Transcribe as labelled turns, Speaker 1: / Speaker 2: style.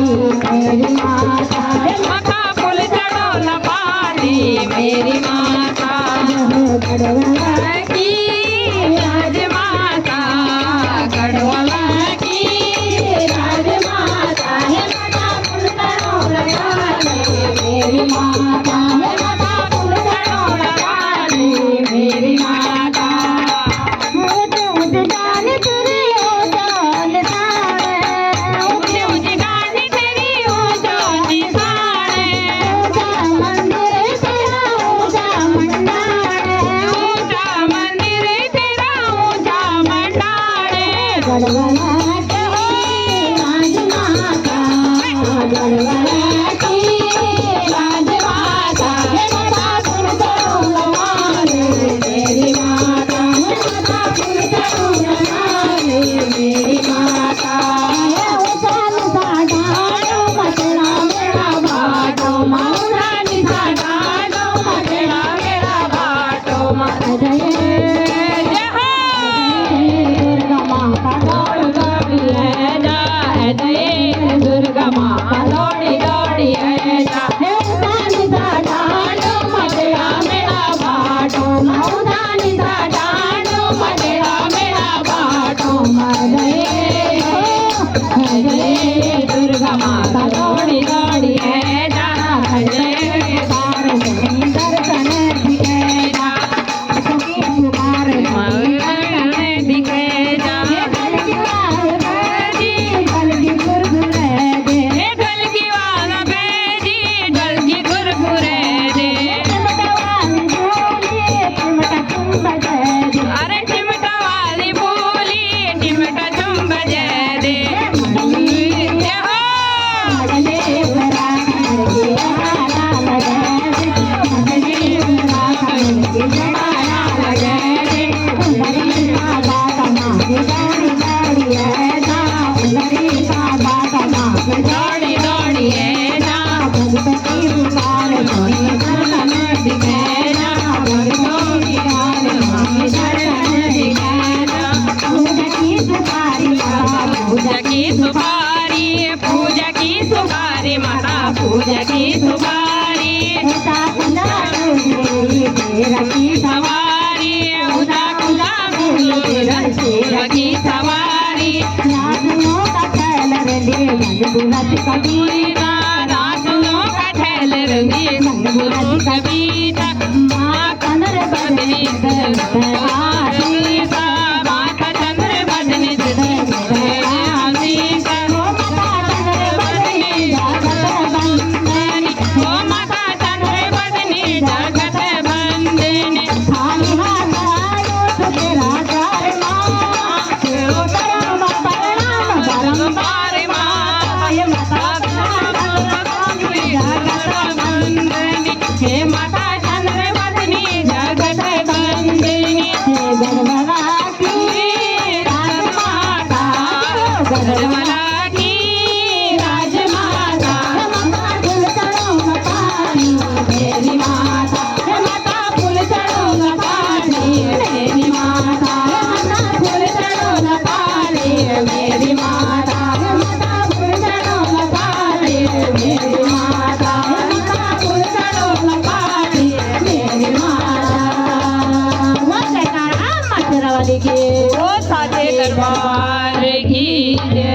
Speaker 1: मेरी माता
Speaker 2: माता फूल चढ़ोला पाली मेरी माता
Speaker 1: गढ़वाला
Speaker 2: की राजमाता गढ़वाला की
Speaker 1: राजमाता है माता फूल चढ़ोला पाली मेरी माता है माता फूल चढ़ोला पाली मेरी माता जान तेरी हो जान सारे
Speaker 2: ऊंची गानी तेरी ऊंचा निशाने
Speaker 1: मंदिर तेरा ऊंचा मंडारे
Speaker 2: ऊंचा मंदिर तेरा ऊंचा मंडारे
Speaker 1: गढ़वाला की राजमाता गढ़वाला की राजमाता है माता फूल चढ़ोला पाली मेरी माता है माता फूल चढ़ोला पाली मेरी माता है उसाल साडाडो मचड़ा मेरा बाटो मौला निसाडाडो मचड़ा मेरा बाटो मर गए दुर्गा माता दौड़ दौड़ी है जा है जय दुर्गा माता दौड़ी दौड़ी है जा है उसाल साडाडो मचड़ा मेरा बाटो मौला निसाडाडो मचड़ा मेरा बाटो मर गए दुर्गा माता दौड़ी दौड़ी है जा जय सारे दर्शन दिखे जा सुखी पुकार
Speaker 2: दिखे जा
Speaker 1: कल की गुरगुरे दे
Speaker 2: ढल की वाला बेजी ढल की गुरगुरे दे अरे टिमटा वाली बोली टिमटा चुंब जय दे दौड़ी दौड़ी है जा दिखे जा पूजा की सुपारी पूजा की सुपारी माता पूजा की सुपारी सवारी उदा कुदा फूलो तेरा की सवारी कबीरा रातों का ठहल रंगी गुरु कबीरा माँ कंदर बदनी आशीषा माता चंद्र बदनी आशीषा ओ माता चंद्र बदनी जगत बंदनी बारे हे माता चंद्र बदनी जगत बंदनी
Speaker 1: गढ़वाला की
Speaker 2: राजमाता गढ़वाला की राजमाता
Speaker 1: फूल चढ़ो पानी मेरी माता है माता फूल चढ़ो पानी मेरी माता है माता फूल चढ़ो पानी मेरी माता है माता फूल चढ़ो पानी मेरी माता है माता फूल चढ़ो पानी मेरी माता वो कहता मथुरा वाली की
Speaker 2: वो साचे दरबार